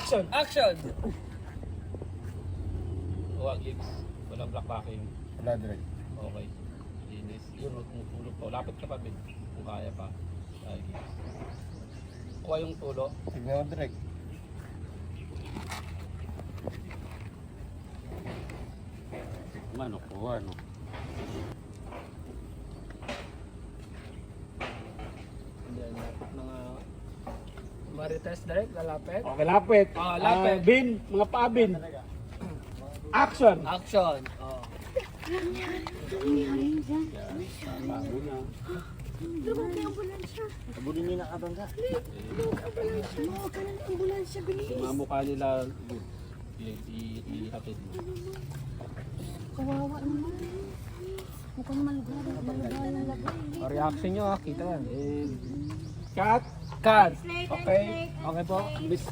Action! Action! Huwag gigs. Walang black backing. Wala direct. Okay. Linis. Yun, huwag tumutulog pa. Lapit ka pa, Ben. Kung kaya pa. Ay, gigs. Kuha yung tulo. Tignan mo direct. Ano, kuha, no? Yan, mga Marites direct, lalapit. Okay, lapit. Ah, lapit. Bin, mga paabin. Action! Action! Oh. Bago na. Lumang may ambulansya. Abulin niyo na kabangga. Lumang ambulansya. Mawag ka ng ambulansya, bilis. Yung mga mukha nila, good. Ihatid mo. Kawawa naman. Mukhang malugari. Malugari ng lagay. Reaction nyo, kita yan. Cut! Cut! Okay. Okay po, Miss